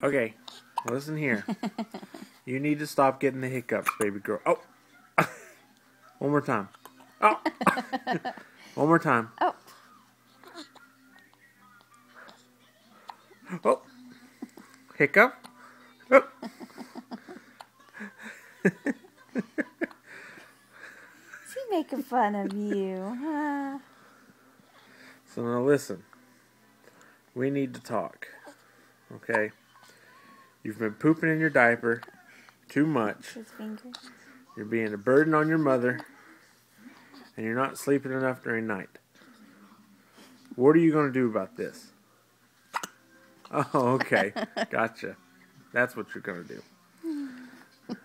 Okay, listen here. You need to stop getting the hiccups, baby girl. Oh! One more time. Oh! One more time. Oh. Oh! Hiccup? Oh! Is he making fun of you? Huh? So now listen. We need to talk. Okay? You've been pooping in your diaper too much. His finger. You're being a burden on your mother. And you're not sleeping enough during night. What are you going to do about this? Oh, okay. Gotcha. That's what you're going to do.